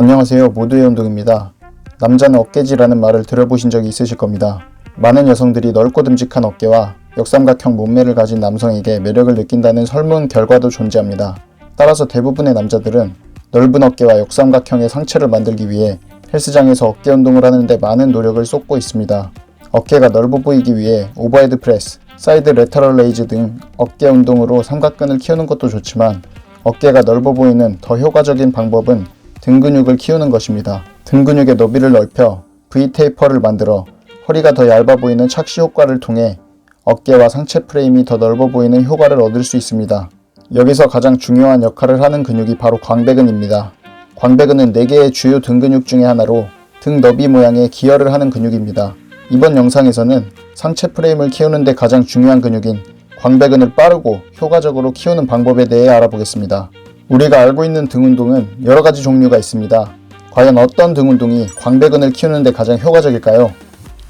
안녕하세요. 모두의 운동입니다. 남자는 어깨지라는 말을 들어보신 적이 있으실 겁니다. 많은 여성들이 넓고 듬직한 어깨와 역삼각형 몸매를 가진 남성에게 매력을 느낀다는 설문 결과도 존재합니다. 따라서 대부분의 남자들은 넓은 어깨와 역삼각형의 상체를 만들기 위해 헬스장에서 어깨 운동을 하는데 많은 노력을 쏟고 있습니다. 어깨가 넓어 보이기 위해 오버헤드 프레스, 사이드 레터럴 레이즈 등 어깨 운동으로 삼각근을 키우는 것도 좋지만 어깨가 넓어 보이는 더 효과적인 방법은 등 근육을 키우는 것입니다. 등 근육의 너비를 넓혀 V 테이퍼를 만들어 허리가 더 얇아 보이는 착시 효과를 통해 어깨와 상체 프레임이 더 넓어 보이는 효과를 얻을 수 있습니다. 여기서 가장 중요한 역할을 하는 근육이 바로 광배근입니다. 광배근은 4개의 주요 등 근육 중의 하나로 등 너비 모양에 기여를 하는 근육입니다. 이번 영상에서는 상체 프레임을 키우는 데 가장 중요한 근육인 광배근을 빠르고 효과적으로 키우는 방법에 대해 알아보겠습니다. 우리가 알고 있는 등 운동은 여러 가지 종류가 있습니다. 과연 어떤 등 운동이 광배근을 키우는 데 가장 효과적일까요?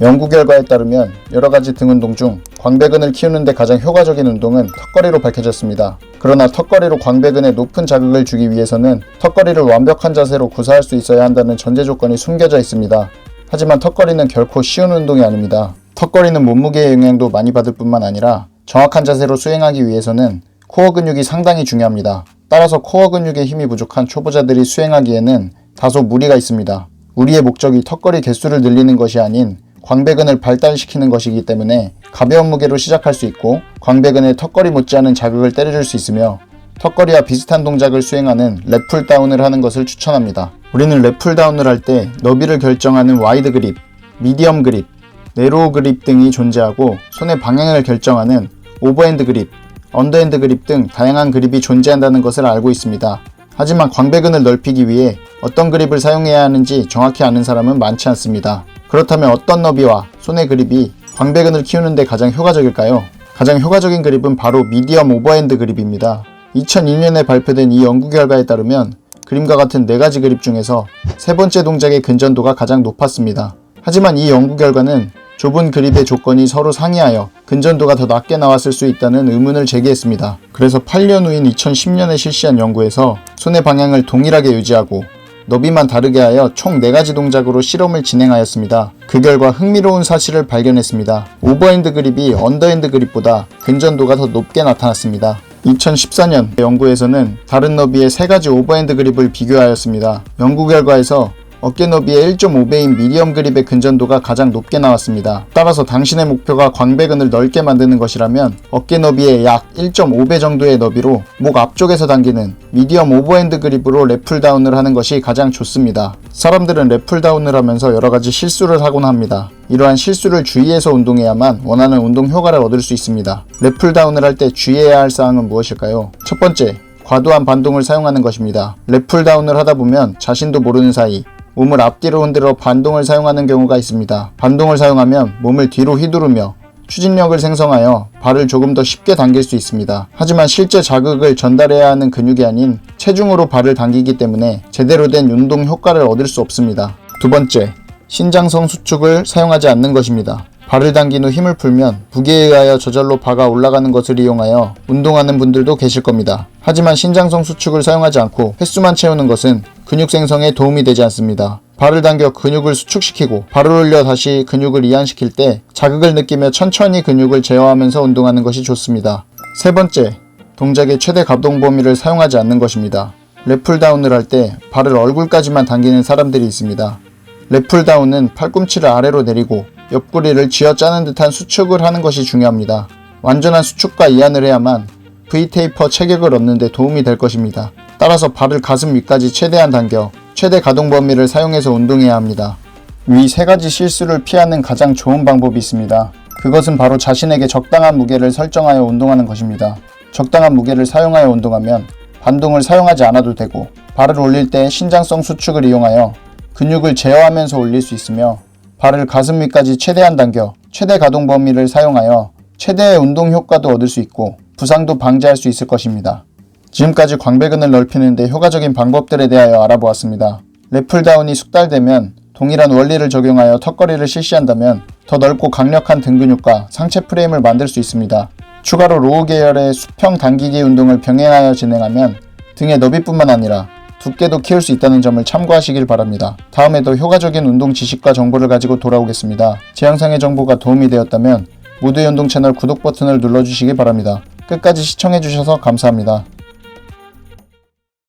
연구 결과에 따르면 여러 가지 등 운동 중 광배근을 키우는 데 가장 효과적인 운동은 턱걸이로 밝혀졌습니다. 그러나 턱걸이로 광배근에 높은 자극을 주기 위해서는 턱걸이를 완벽한 자세로 구사할 수 있어야 한다는 전제 조건이 숨겨져 있습니다. 하지만 턱걸이는 결코 쉬운 운동이 아닙니다. 턱걸이는 몸무게의 영향도 많이 받을 뿐만 아니라 정확한 자세로 수행하기 위해서는 코어 근육이 상당히 중요합니다. 따라서 코어 근육의 힘이 부족한 초보자들이 수행하기에는 다소 무리가 있습니다. 우리의 목적이 턱걸이 개수를 늘리는 것이 아닌 광배근을 발달시키는 것이기 때문에 가벼운 무게로 시작할 수 있고 광배근에 턱걸이 못지않은 자극을 때려줄 수 있으며 턱걸이와 비슷한 동작을 수행하는 랩풀 다운을 하는 것을 추천합니다. 우리는 랩풀 다운을 할 때 너비를 결정하는 와이드 그립, 미디엄 그립, 네로우 그립 등이 존재하고 손의 방향을 결정하는 오버핸드 그립, 언더핸드 그립 등 다양한 그립이 존재한다는 것을 알고 있습니다. 하지만 광배근을 넓히기 위해 어떤 그립을 사용해야 하는지 정확히 아는 사람은 많지 않습니다. 그렇다면 어떤 너비와 손의 그립이 광배근을 키우는 데 가장 효과적일까요? 가장 효과적인 그립은 바로 미디엄 오버핸드 그립입니다. 2002년에 발표된 이 연구 결과에 따르면 그림과 같은 4가지 그립 중에서 세 번째 동작의 근전도가 가장 높았습니다. 하지만 이 연구 결과는 좁은 그립의 조건이 서로 상이하여 근전도가 더 낮게 나왔을 수 있다는 의문을 제기했습니다. 그래서 8년 후인 2010년에 실시한 연구에서 손의 방향을 동일하게 유지하고 너비만 다르게 하여 총 4가지 동작으로 실험을 진행하였습니다. 그 결과 흥미로운 사실을 발견했습니다. 오버핸드 그립이 언더핸드 그립보다 근전도가 더 높게 나타났습니다. 2014년 연구에서는 다른 너비의 3가지 오버핸드 그립을 비교하였습니다. 연구 결과에서 어깨 너비의 1.5배인 미디엄 그립의 근전도가 가장 높게 나왔습니다. 따라서 당신의 목표가 광배근을 넓게 만드는 것이라면 어깨 너비의 약 1.5배 정도의 너비로 목 앞쪽에서 당기는 미디엄 오버핸드 그립으로 랩풀 다운을 하는 것이 가장 좋습니다. 사람들은 랩풀 다운을 하면서 여러가지 실수를 하곤 합니다. 이러한 실수를 주의해서 운동해야만 원하는 운동 효과를 얻을 수 있습니다. 랩풀 다운을 할 때 주의해야 할 사항은 무엇일까요? 첫 번째, 과도한 반동을 사용하는 것입니다. 랩풀 다운을 하다 보면 자신도 모르는 사이 몸을 앞뒤로 흔들어 반동을 사용하는 경우가 있습니다. 반동을 사용하면 몸을 뒤로 휘두르며 추진력을 생성하여 발을 조금 더 쉽게 당길 수 있습니다. 하지만 실제 자극을 전달해야 하는 근육이 아닌 체중으로 발을 당기기 때문에 제대로 된 운동 효과를 얻을 수 없습니다. 두 번째, 신장성 수축을 사용하지 않는 것입니다. 발을 당긴 후 힘을 풀면 무게에 의하여 저절로 바가 올라가는 것을 이용하여 운동하는 분들도 계실 겁니다. 하지만 신장성 수축을 사용하지 않고 횟수만 채우는 것은 근육 생성에 도움이 되지 않습니다. 발을 당겨 근육을 수축시키고 발을 올려 다시 근육을 이완시킬 때 자극을 느끼며 천천히 근육을 제어하면서 운동하는 것이 좋습니다. 세 번째, 동작의 최대 가동 범위를 사용하지 않는 것입니다. 랩풀 다운을 할 때 발을 얼굴까지만 당기는 사람들이 있습니다. 랩풀 다운은 팔꿈치를 아래로 내리고 옆구리를 쥐어짜는 듯한 수축을 하는 것이 중요합니다. 완전한 수축과 이완을 해야만 V-테이퍼 체격을 얻는 데 도움이 될 것입니다. 따라서 발을 가슴 위까지 최대한 당겨 최대 가동 범위를 사용해서 운동해야 합니다. 위 3가지 실수를 피하는 가장 좋은 방법이 있습니다. 그것은 바로 자신에게 적당한 무게를 설정하여 운동하는 것입니다. 적당한 무게를 사용하여 운동하면 반동을 사용하지 않아도 되고 발을 올릴 때 신장성 수축을 이용하여 근육을 제어하면서 올릴 수 있으며 발을 가슴 위까지 최대한 당겨 최대 가동 범위를 사용하여 최대의 운동 효과도 얻을 수 있고 부상도 방지할 수 있을 것입니다. 지금까지 광배근을 넓히는 데 효과적인 방법들에 대하여 알아보았습니다. 랩풀 다운이 숙달되면 동일한 원리를 적용하여 턱걸이를 실시한다면 더 넓고 강력한 등 근육과 상체 프레임을 만들 수 있습니다. 추가로 로우 계열의 수평 당기기 운동을 병행하여 진행하면 등의 너비뿐만 아니라 두께도 키울 수 있다는 점을 참고하시길 바랍니다. 다음에도 효과적인 운동 지식과 정보를 가지고 돌아오겠습니다. 제 영상의 정보가 도움이 되었다면 무드의 운동 채널 구독 버튼을 눌러주시기 바랍니다. 끝까지 시청해주셔서 감사합니다.